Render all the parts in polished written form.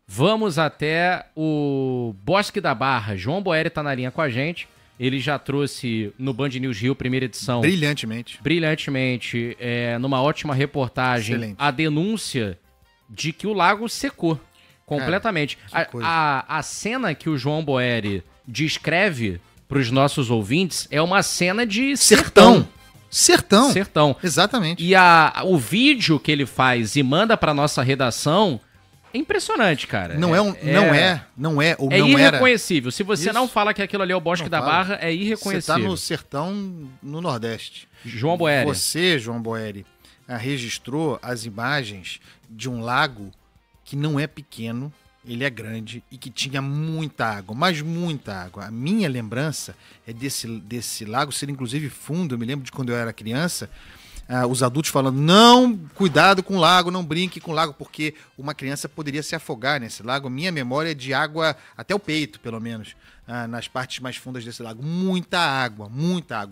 Vamos até o Bosque da Barra. João Boeri está na linha com a gente. Ele já trouxe no Band News Rio, primeira edição. Brilhantemente, numa ótima reportagem, excelente, a denúncia de que o lago secou completamente. A cena que o João Boeri descreve para os nossos ouvintes é uma cena de sertão. Sertão. Exatamente. E o vídeo que ele faz e manda para nossa redação é impressionante, cara. Não era irreconhecível. Se você não fala que aquilo ali é o Bosque da Barra, é irreconhecível. Você tá no sertão no Nordeste. João Boeri. Você, João Boeri, registrou as imagens de um lago que não é pequeno, ele é grande e que tinha muita água, mas muita água. A minha lembrança é desse lago ser inclusive fundo. Eu me lembro de quando eu era criança, os adultos falando, não, cuidado com o lago, não brinque com o lago, porque uma criança poderia se afogar nesse lago. Minha memória é de água até o peito, pelo menos, nas partes mais fundas desse lago. Muita água,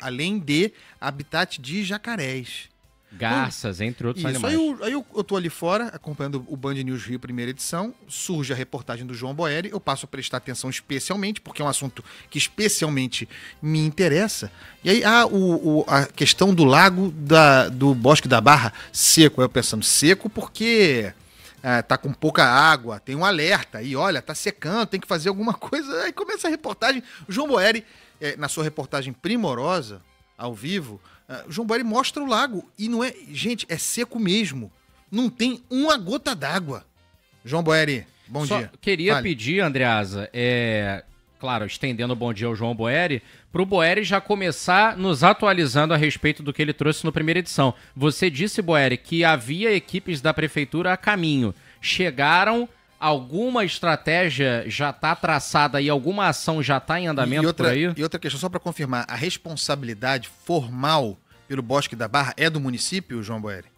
além de habitat de jacarés. Garças, entre outros animais. Aí eu tô ali fora, acompanhando o Band News Rio, primeira edição, surge a reportagem do João Boeri, eu passo a prestar atenção especialmente, porque é um assunto que especialmente me interessa. E aí a questão do lago do Bosque da Barra seco. Eu pensando, seco porque tá com pouca água, tem um alerta, e olha, tá secando, tem que fazer alguma coisa. Aí começa a reportagem, o João Boeri, na sua reportagem primorosa, ao vivo, o João Boeri mostra o lago e não é... Gente, é seco mesmo. Não tem uma gota d'água. João Boeri, bom dia. Queria pedir, Andreasa, claro, estendendo o bom dia ao João Boeri, para o Boeri já começar nos atualizando a respeito do que ele trouxe na primeira edição. Você disse, Boeri, que havia equipes da prefeitura a caminho. Chegaram... Alguma estratégia já está traçada e alguma ação já está em andamento por aí? E outra questão, só para confirmar, a responsabilidade formal pelo Bosque da Barra é do município, João Boeri?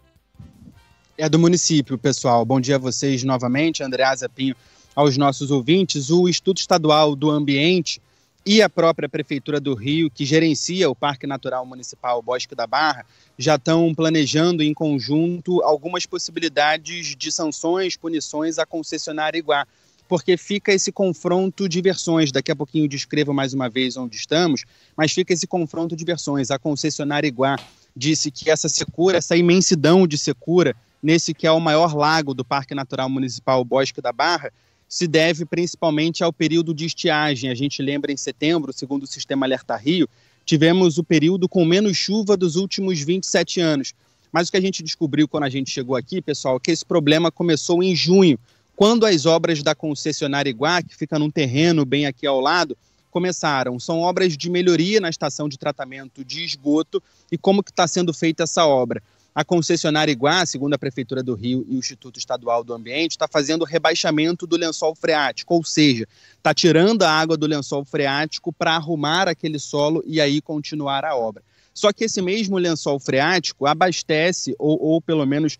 É do município, pessoal. Bom dia a vocês novamente, Andreasa Pinho, aos nossos ouvintes. O Instituto Estadual do Ambiente e a própria Prefeitura do Rio, que gerencia o Parque Natural Municipal Bosque da Barra, já estão planejando em conjunto algumas possibilidades de sanções, punições à concessionária Iguá, porque fica esse confronto de versões. Daqui a pouquinho descrevo mais uma vez onde estamos, mas fica esse confronto de versões. A concessionária Iguá disse que essa secura, essa imensidão de secura, nesse que é o maior lago do Parque Natural Municipal Bosque da Barra, se deve principalmente ao período de estiagem. A gente lembra, em setembro, segundo o Sistema Alerta Rio, tivemos o período com menos chuva dos últimos 27 anos. Mas o que a gente descobriu quando a gente chegou aqui, pessoal, é que esse problema começou em junho, quando as obras da concessionária Iguá, que fica num terreno bem aqui ao lado, começaram. São obras de melhoria na estação de tratamento de esgoto. E como que está sendo feita essa obra? A concessionária Iguá, segundo a Prefeitura do Rio e o Instituto Estadual do Ambiente, está fazendo o rebaixamento do lençol freático, ou seja, está tirando a água do lençol freático para arrumar aquele solo e aí continuar a obra. Só que esse mesmo lençol freático abastece, ou pelo menos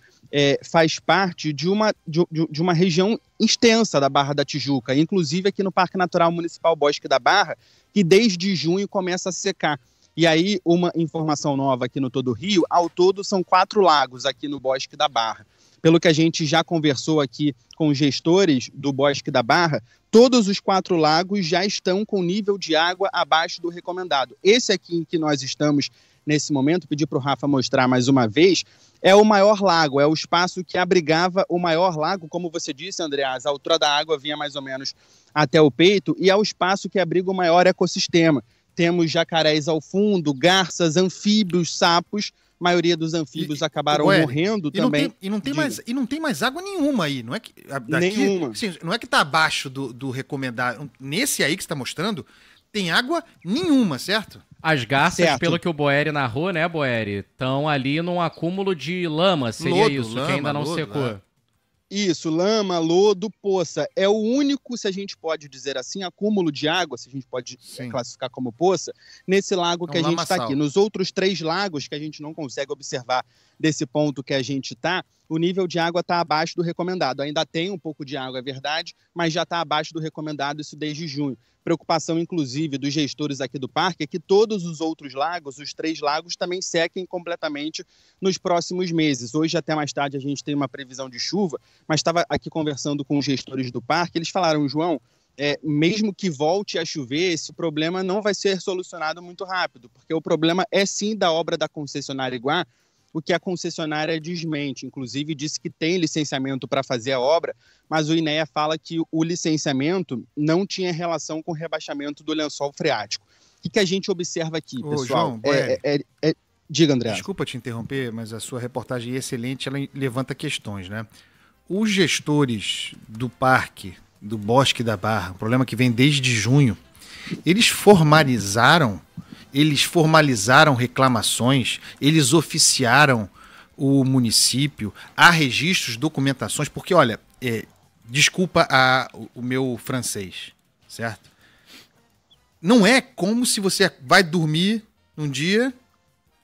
faz parte de uma região extensa da Barra da Tijuca, inclusive aqui no Parque Natural Municipal Bosque da Barra, que desde junho começa a secar. E aí, uma informação nova aqui no Todo Rio, ao todo são 4 lagos aqui no Bosque da Barra. Pelo que a gente já conversou aqui com os gestores do Bosque da Barra, todos os 4 lagos já estão com nível de água abaixo do recomendado. Esse aqui em que nós estamos nesse momento, pedi para o Rafa mostrar mais uma vez, é o maior lago, é o espaço que abrigava o maior lago, como você disse, Andreas, a altura da água vinha mais ou menos até o peito, e é o espaço que abriga o maior ecossistema. Temos jacarés ao fundo, garças, anfíbios, sapos. A maioria dos anfíbios acabaram morrendo também. E não tem mais água nenhuma aí, não é que nenhuma. Sim, não é que está abaixo do recomendado. Nesse aí que você está mostrando, tem água nenhuma, certo? As garças, pelo que o Boeri narrou, né, Boeri, estão ali num acúmulo de lama, seria isso, que ainda não secou. Isso, lama, lodo, poça. É o único, se a gente pode dizer assim, acúmulo de água, se a gente pode classificar como poça, nesse lago que a gente está aqui. Nos outros 3 lagos que a gente não consegue observar desse ponto que a gente está, o nível de água está abaixo do recomendado. Ainda tem um pouco de água, é verdade, mas já está abaixo do recomendado, isso desde junho. Preocupação, inclusive, dos gestores aqui do parque é que todos os outros lagos, os 3 lagos, também sequem completamente nos próximos meses. Hoje, até mais tarde, a gente tem uma previsão de chuva, mas estava aqui conversando com os gestores do parque, eles falaram, João, mesmo que volte a chover, esse problema não vai ser solucionado muito rápido, porque o problema é sim da obra da concessionária Iguá, o que a concessionária desmente. Inclusive, disse que tem licenciamento para fazer a obra, mas o INEA fala que o licenciamento não tinha relação com o rebaixamento do lençol freático. O que a gente observa aqui, pessoal? João, diga, André. Desculpa te interromper, mas a sua reportagem é excelente, ela levanta questões, né? Os gestores do parque, do Bosque da Barra, um problema que vem desde junho, eles formalizaram reclamações, eles oficiaram o município, há registros, documentações, porque, olha, desculpa o meu francês, certo? Não é como se você vai dormir num dia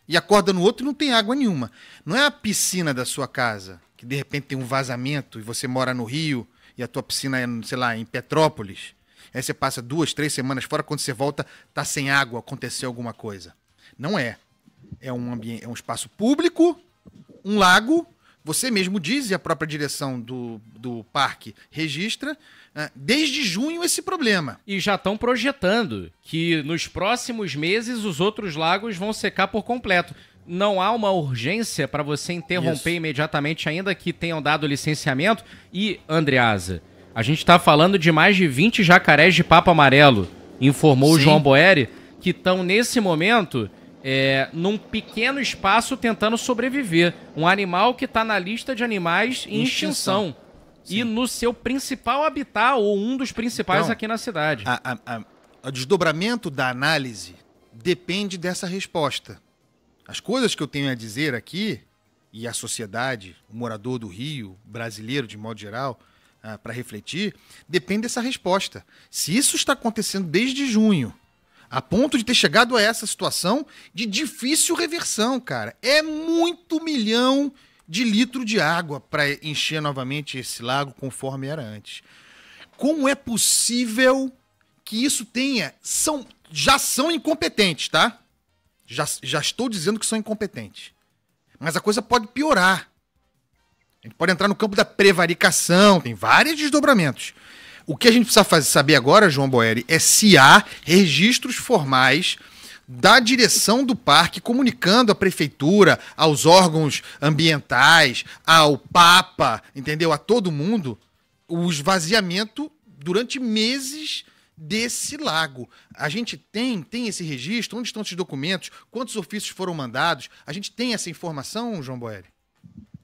e acorda no outro e não tem água nenhuma. Não é a piscina da sua casa, que de repente tem um vazamento e você mora no Rio e a tua piscina é, sei lá, em Petrópolis. Aí você passa 2, 3 semanas fora, quando você volta, tá sem água, aconteceu alguma coisa. Não é. É um ambiente, é um espaço público, um lago, você mesmo diz, e a própria direção do parque registra, desde junho esse problema. E já estão projetando que nos próximos meses os outros lagos vão secar por completo. Não há uma urgência para você interromper imediatamente, ainda que tenham dado licenciamento. E, Andreasa, a gente está falando de mais de 20 jacarés de papo amarelo, informou o João Boeri, que estão nesse momento num pequeno espaço tentando sobreviver. Um animal que está na lista de animais em extinção. E no seu principal habitat, ou um dos principais então, aqui na cidade. O desdobramento da análise depende dessa resposta. As coisas que eu tenho a dizer aqui, e a sociedade, o morador do Rio, brasileiro de modo geral, para refletir, depende dessa resposta. Se isso está acontecendo desde junho, a ponto de ter chegado a essa situação de difícil reversão, cara. É muito milhão de litro de água para encher novamente esse lago conforme era antes. Como é possível que isso tenha... Já são incompetentes, tá? Já estou dizendo que são incompetentes. Mas a coisa pode piorar. A gente pode entrar no campo da prevaricação, tem vários desdobramentos. O que a gente precisa saber agora, João Boeri, é se há registros formais da direção do parque comunicando à prefeitura, aos órgãos ambientais, ao Papa, entendeu? A todo mundo, o esvaziamento durante meses desse lago. A gente tem esse registro, onde estão esses documentos, quantos ofícios foram mandados, a gente tem essa informação, João Boeri?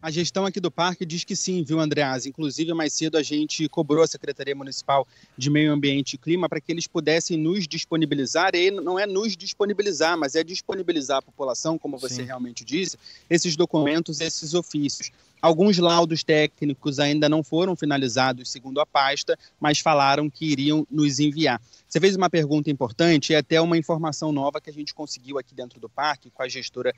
A gestão aqui do parque diz que sim, viu, Andreasa? Inclusive, mais cedo a gente cobrou a Secretaria Municipal de Meio Ambiente e Clima para que eles pudessem nos disponibilizar, e não é nos disponibilizar, mas é disponibilizar à população, como você realmente disse, esses documentos, esses ofícios. Alguns laudos técnicos ainda não foram finalizados, segundo a pasta, mas falaram que iriam nos enviar. Você fez uma pergunta importante e até uma informação nova que a gente conseguiu aqui dentro do parque, com a gestora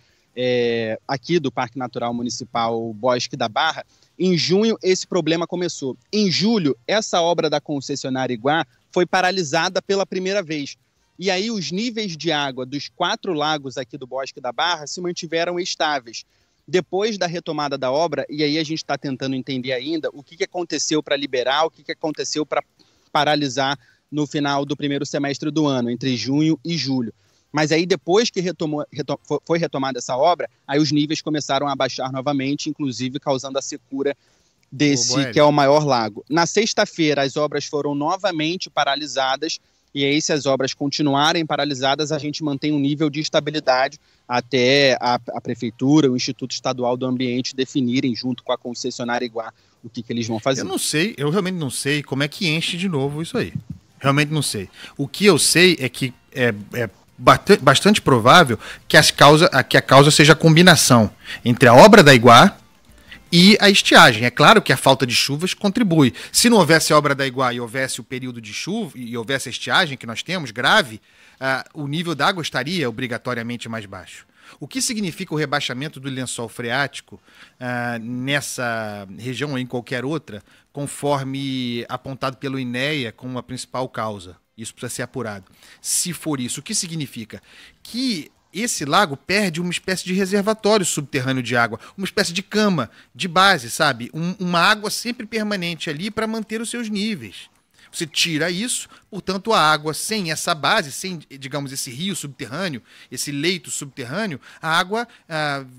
aqui do Parque Natural Municipal Bosque da Barra. Em junho, esse problema começou. Em julho, essa obra da concessionária Iguá foi paralisada pela primeira vez. E aí os níveis de água dos 4 lagos aqui do Bosque da Barra se mantiveram estáveis. Depois da retomada da obra, e aí a gente está tentando entender ainda o que aconteceu para liberar, o que aconteceu para paralisar no final do primeiro semestre do ano, entre junho e julho. Mas aí depois que foi retomada essa obra, aí os níveis começaram a baixar novamente, inclusive causando a secura desse que é o maior lago. Na sexta-feira, as obras foram novamente paralisadas, e aí se as obras continuarem paralisadas, a gente mantém um nível de estabilidade até a Prefeitura, o Instituto Estadual do Ambiente definirem, junto com a concessionária Iguá, o que eles vão fazer. Eu realmente não sei como é que enche de novo isso aí. Realmente não sei. O que eu sei é que é bastante provável que a causa seja a combinação entre a obra da Iguá e a estiagem. É claro que a falta de chuvas contribui. Se não houvesse a obra da Iguá e houvesse o período de chuva e houvesse a estiagem que nós temos, grave, o nível da água estaria obrigatoriamente mais baixo. O que significa o rebaixamento do lençol freático nessa região ou em qualquer outra, conforme apontado pelo INEA como a principal causa? Isso precisa ser apurado. Se for isso, o que significa? Que esse lago perde uma espécie de reservatório subterrâneo de água, uma espécie de cama, de base, sabe? Uma água sempre permanente ali para manter os seus níveis. Você tira isso, portanto, a água sem essa base, sem, digamos, esse rio subterrâneo, esse leito subterrâneo, a água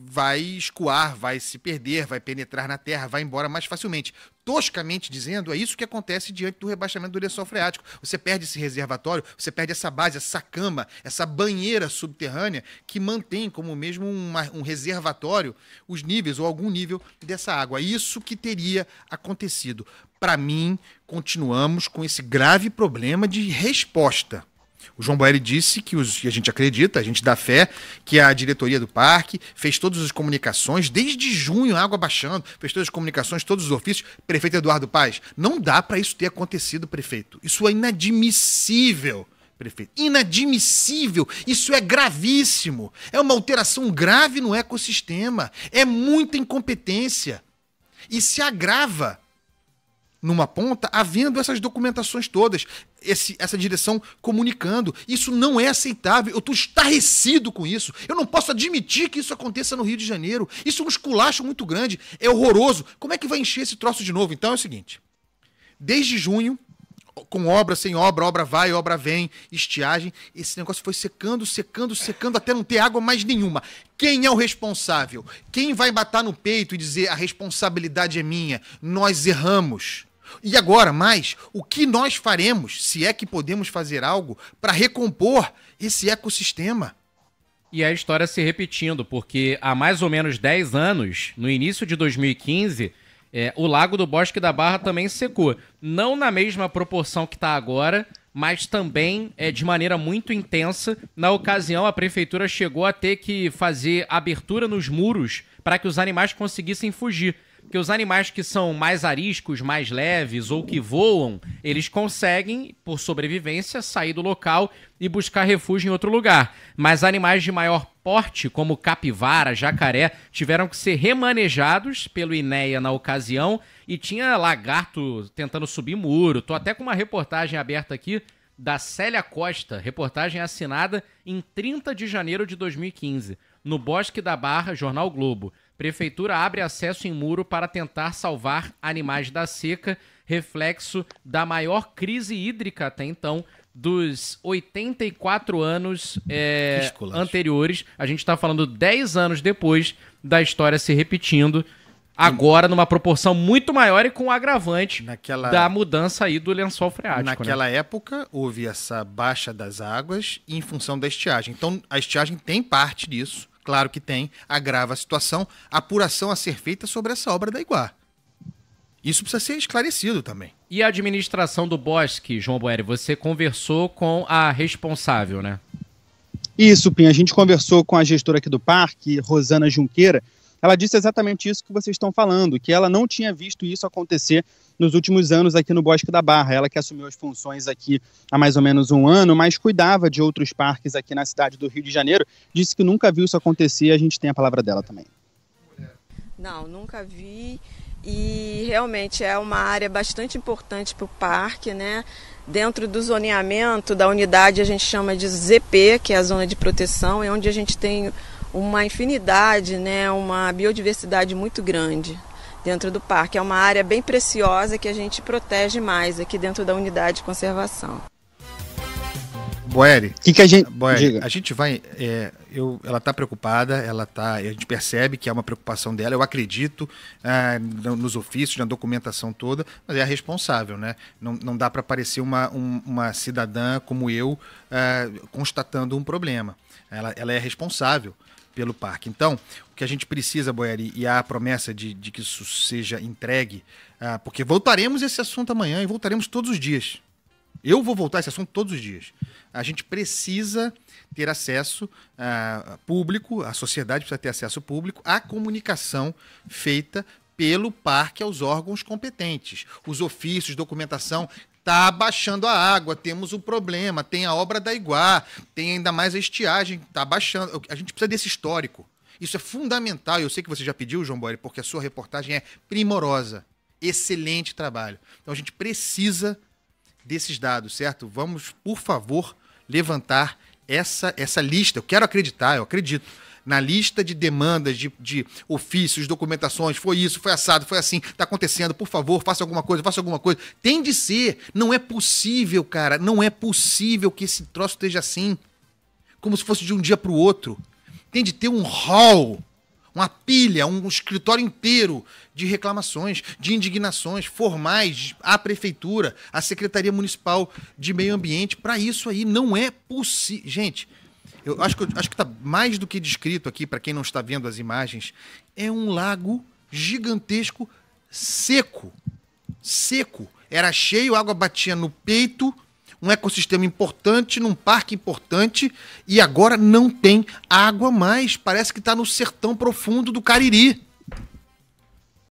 vai escoar, vai se perder, vai penetrar na terra, vai embora mais facilmente. Toscamente dizendo, é isso que acontece diante do rebaixamento do lençol freático. Você perde esse reservatório, você perde essa base, essa cama, essa banheira subterrânea que mantém como mesmo um reservatório os níveis ou algum nível dessa água. Isso que teria acontecido. Para mim, continuamos com esse grave problema de resposta. O João Boeri disse que a gente acredita, a gente dá fé, que a diretoria do parque fez todas as comunicações, desde junho, a água baixando, fez todas as comunicações, todos os ofícios. Prefeito Eduardo Paes, não dá para isso ter acontecido, prefeito. Isso é inadmissível, prefeito. Inadmissível. Isso é gravíssimo. É uma alteração grave no ecossistema. É muita incompetência. E se agrava numa ponta, havendo essas documentações todas, essa direção comunicando. Isso não é aceitável. Eu estou estarrecido com isso. Eu não posso admitir que isso aconteça no Rio de Janeiro. Isso é um esculacho muito grande. É horroroso. Como é que vai encher esse troço de novo? Então é o seguinte. Desde junho, com obra, sem obra, obra vai, obra vem, estiagem, esse negócio foi secando, secando, secando, até não ter água mais nenhuma. Quem é o responsável? Quem vai bater no peito e dizer a responsabilidade é minha? Nós erramos. E agora, mais, o que nós faremos, se é que podemos fazer algo, para recompor esse ecossistema? E a história se repetindo, porque há mais ou menos 10 anos, no início de 2015, o Lago do Bosque da Barra também secou. Não na mesma proporção que está agora, mas também de maneira muito intensa. Na ocasião, a prefeitura chegou a ter que fazer abertura nos muros para que os animais conseguissem fugir. Porque os animais que são mais ariscos, mais leves ou que voam, eles conseguem, por sobrevivência, sair do local e buscar refúgio em outro lugar. Mas animais de maior porte, como capivara, jacaré, tiveram que ser remanejados pelo INEA na ocasião e tinha lagarto tentando subir muro. Tô até com uma reportagem aberta aqui da Célia Costa, reportagem assinada em 30 de janeiro de 2015, no Bosque da Barra, Jornal Globo. Prefeitura abre acesso em muro para tentar salvar animais da seca, reflexo da maior crise hídrica até então, dos 84 anos anteriores. A gente está falando 10 anos depois da história se repetindo, agora numa proporção muito maior e com o agravante da mudança aí do lençol freático. Naquela época, houve essa baixa das águas em função da estiagem. Então, a estiagem tem parte disso. Claro que tem, agrava a situação, apuração a ser feita sobre essa obra da Iguá. Isso precisa ser esclarecido também. E a administração do bosque, João Boeri, você conversou com a responsável, né? Isso, Pinha, a gente conversou com a gestora aqui do parque, Rosana Junqueira. Ela disse exatamente isso que vocês estão falando, que ela não tinha visto isso acontecer nos últimos anos aqui no Bosque da Barra. Ela que assumiu as funções aqui há mais ou menos um ano, mas cuidava de outros parques aqui na cidade do Rio de Janeiro. Disse que nunca viu isso acontecer, a gente tem a palavra dela também. Não, nunca vi, e realmente é uma área bastante importante para o parque, né? Dentro do zoneamento da unidade a gente chama de ZP, que é a zona de proteção, é onde a gente tem uma infinidade, né, uma biodiversidade muito grande dentro do parque. É uma área bem preciosa que a gente protege mais aqui dentro da unidade de conservação. Boeri, que a gente Boeri, a gente vai, ela está preocupada, a gente percebe que é uma preocupação dela, eu acredito nos ofícios, na documentação toda, mas é a responsável, né? Não dá para parecer uma cidadã como eu constatando um problema. Ela é responsável pelo parque. Então, o que a gente precisa, Boeri, e há a promessa de que isso seja entregue, porque voltaremos a esse assunto amanhã e voltaremos todos os dias. Eu vou voltar a esse assunto todos os dias. A gente precisa ter acesso público, a sociedade precisa ter acesso público à comunicação feita pelo parque aos órgãos competentes. Os ofícios, documentação, está baixando a água, temos um problema, tem a obra da Iguá, tem ainda mais a estiagem, está baixando. A gente precisa desse histórico. Isso é fundamental. Eu sei que você já pediu, João Boeri, porque a sua reportagem é primorosa. Excelente trabalho. Então a gente precisa desses dados, certo? Vamos, por favor, levantar essa lista. Eu quero acreditar, eu acredito na lista de demandas, de ofícios, documentações, foi isso, foi assado, foi assim, tá acontecendo, por favor, faça alguma coisa. Tem de ser. Não é possível, cara, não é possível que esse troço esteja assim, como se fosse de um dia para o outro. Tem de ter um hall, uma pilha, um escritório inteiro de reclamações, de indignações formais à prefeitura, à Secretaria Municipal de Meio Ambiente. Para isso aí não é possível. Gente, eu acho que está mais do que descrito aqui, para quem não está vendo as imagens, é um lago gigantesco, seco. Seco. Era cheio, a água batia no peito, um ecossistema importante, num parque importante, e agora não tem água mais. Parece que está no sertão profundo do Cariri.